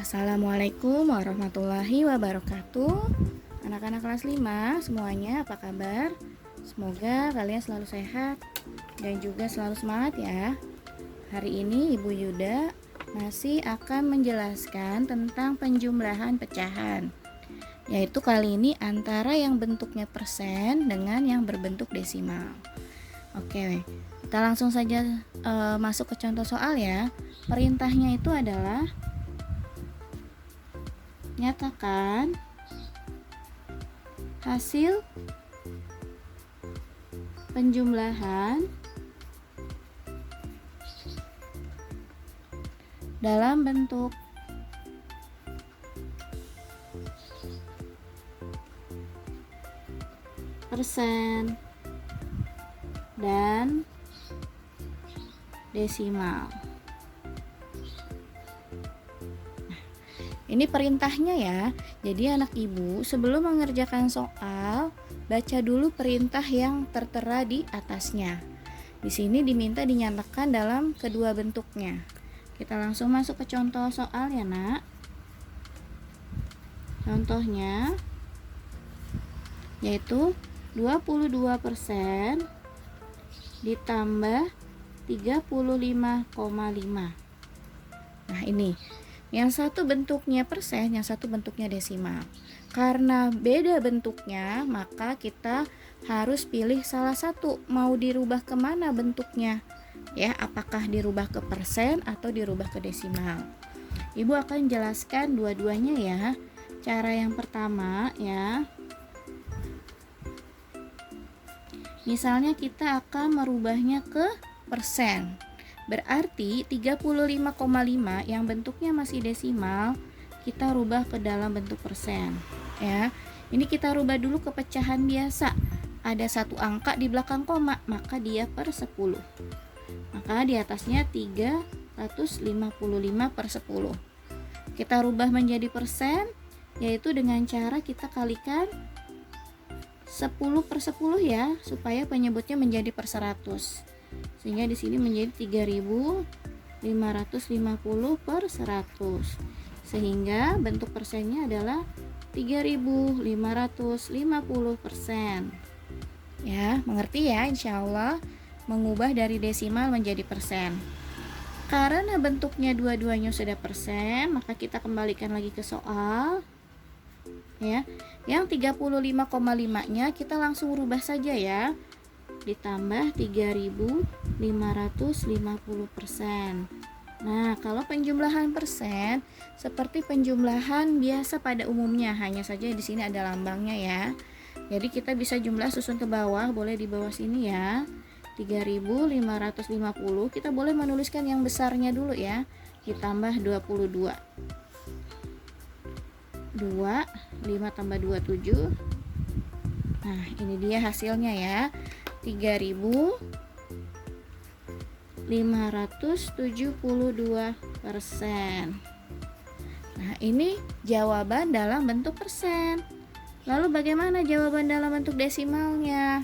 Assalamualaikum warahmatullahi wabarakatuh. Anak-anak kelas 5 semuanya apa kabar? Semoga kalian selalu sehat dan juga selalu semangat ya. Hari ini Ibu Yuda masih akan menjelaskan tentang penjumlahan pecahan, yaitu kali ini antara yang bentuknya persen dengan yang berbentuk desimal. Oke, kita langsung saja masuk ke contoh soal ya. Perintahnya itu adalah nyatakan hasil penjumlahan dalam bentuk persen dan desimal. Ini perintahnya ya. Jadi anak ibu sebelum mengerjakan soal, baca dulu perintah yang tertera di atasnya. Di sini diminta dinyatakan dalam kedua bentuknya. Kita langsung masuk ke contoh soal ya nak. Contohnya yaitu 22% ditambah 35,5. Nah ini, yang satu bentuknya persen, yang satu bentuknya desimal. Karena beda bentuknya, maka kita harus pilih salah satu. Mau dirubah kemana bentuknya? Ya, apakah dirubah ke persen atau dirubah ke desimal? Ibu akan jelaskan dua-duanya ya. Cara yang pertama ya. Misalnya kita akan merubahnya ke persen. Berarti 35,5 yang bentuknya masih desimal kita rubah ke dalam bentuk persen ya. Ini kita rubah dulu ke pecahan biasa. Ada satu angka di belakang koma, maka dia per 10. Maka di atasnya 355 per 10. Kita rubah menjadi persen, yaitu dengan cara kita kalikan 10 per 10 ya, supaya penyebutnya menjadi per 100. Sehingga di sini menjadi 3.550 per 100. Sehingga bentuk persennya adalah 3.550%. Ya, mengerti ya insya Allah, mengubah dari desimal menjadi persen. Karena bentuknya dua-duanya sudah persen, maka kita kembalikan lagi ke soal. Ya, yang 35,5-nya kita langsung rubah saja ya. Ditambah 3.550%. Nah, kalau penjumlahan persen seperti penjumlahan biasa pada umumnya, hanya saja di sini ada lambangnya ya. Jadi kita bisa jumlah susun ke bawah, boleh di bawah sini ya. 3.550, kita boleh menuliskan yang besarnya dulu ya. Ditambah 22. 5 tambah 2, 7. Nah, ini dia hasilnya ya. 3.572%. Nah, ini jawaban dalam bentuk persen. Lalu bagaimana jawaban dalam bentuk desimalnya?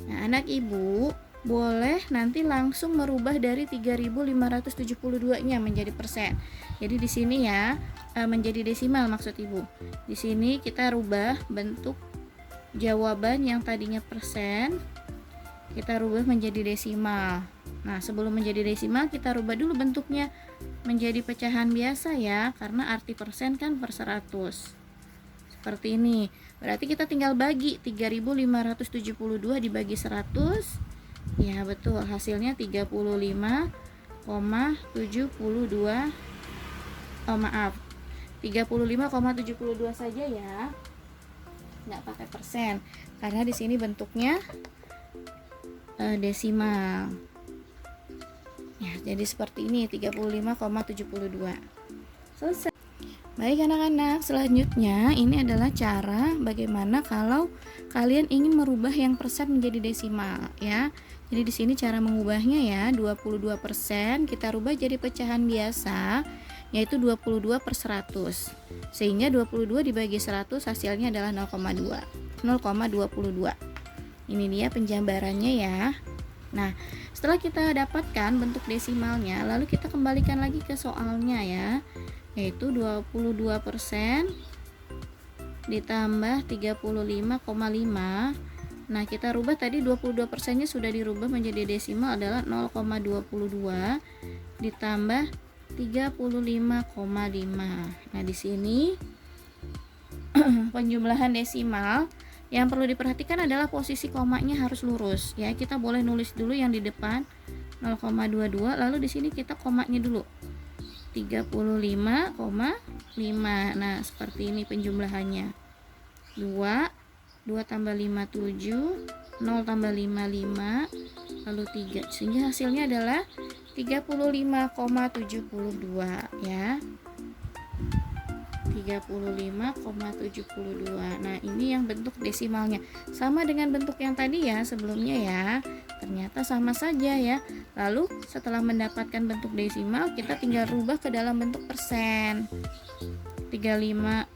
Nah, anak ibu boleh nanti langsung merubah dari 3.572-nya menjadi persen. Jadi di sini ya, menjadi desimal maksud ibu. Di sini kita rubah bentuk jawaban yang tadinya persen, kita rubah menjadi desimal. Nah, sebelum menjadi desimal kita rubah dulu bentuknya menjadi pecahan biasa ya, karena arti persen kan per 100. Seperti ini. Berarti kita tinggal bagi 3.572 dibagi 100. Ya, betul. Hasilnya 35,72. Oh, maaf. 35,72 saja ya. Nggak pakai persen karena di sini bentuknya desimal ya, jadi seperti ini 35,72. Selesai. Baik anak-anak, selanjutnya ini adalah cara bagaimana kalau kalian ingin merubah yang persen menjadi desimal ya. Jadi di sini cara mengubahnya ya, 22% kita rubah jadi pecahan biasa, yaitu 22 per 100. Sehingga 22 dibagi 100 hasilnya adalah 0,22. Ini dia penjambarannya ya. Nah, setelah kita dapatkan bentuk desimalnya, lalu kita kembalikan lagi ke soalnya ya. yaitu 22% ditambah 35,5. Nah, kita rubah tadi 22%-nya sudah dirubah menjadi desimal adalah 0,22 ditambah 35,5. Nah, di sini penjumlahan desimal yang perlu diperhatikan adalah posisi komanya harus lurus ya. Kita boleh nulis dulu yang di depan 0,22, lalu di sini kita komanya dulu 35,5. Nah, seperti ini penjumlahannya. 2 tambah 5 7, 0 tambah 5 5, lalu 3, sehingga hasilnya adalah 35,72 ya. 35,72. Nah, ini yang bentuk desimalnya. Sama dengan bentuk yang tadi ya sebelumnya ya. Ternyata sama saja ya. Lalu setelah mendapatkan bentuk desimal, kita tinggal rubah ke dalam bentuk persen. 35,72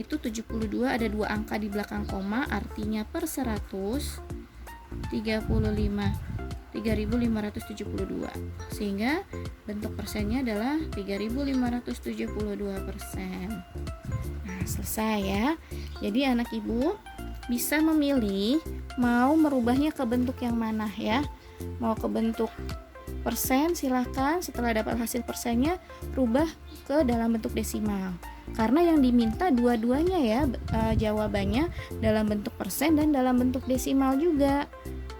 itu 72 ada 2 angka di belakang koma, artinya per 100 3.572, sehingga bentuk persennya adalah 3.572%. Nah, selesai ya. Jadi anak ibu bisa memilih mau merubahnya ke bentuk yang mana ya. Mau ke bentuk persen, silahkan setelah dapat hasil persennya rubah ke dalam bentuk desimal, karena yang diminta dua-duanya ya, jawabannya dalam bentuk persen dan dalam bentuk desimal juga.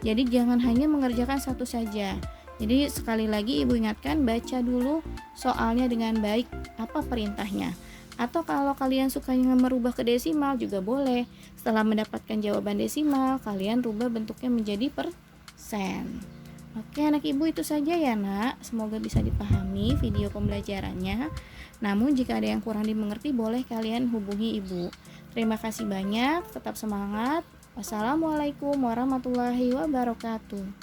Jadi jangan hanya mengerjakan satu saja. Jadi sekali lagi ibu ingatkan, baca dulu soalnya dengan baik, apa perintahnya. Atau kalau kalian sukanya merubah ke desimal juga boleh. Setelah mendapatkan jawaban desimal, kalian rubah bentuknya menjadi persen. Oke anak ibu, itu saja ya nak. Semoga bisa dipahami video pembelajarannya. Namun jika ada yang kurang dimengerti, boleh kalian hubungi ibu. Terima kasih banyak, tetap semangat. Wassalamualaikum warahmatullahi wabarakatuh.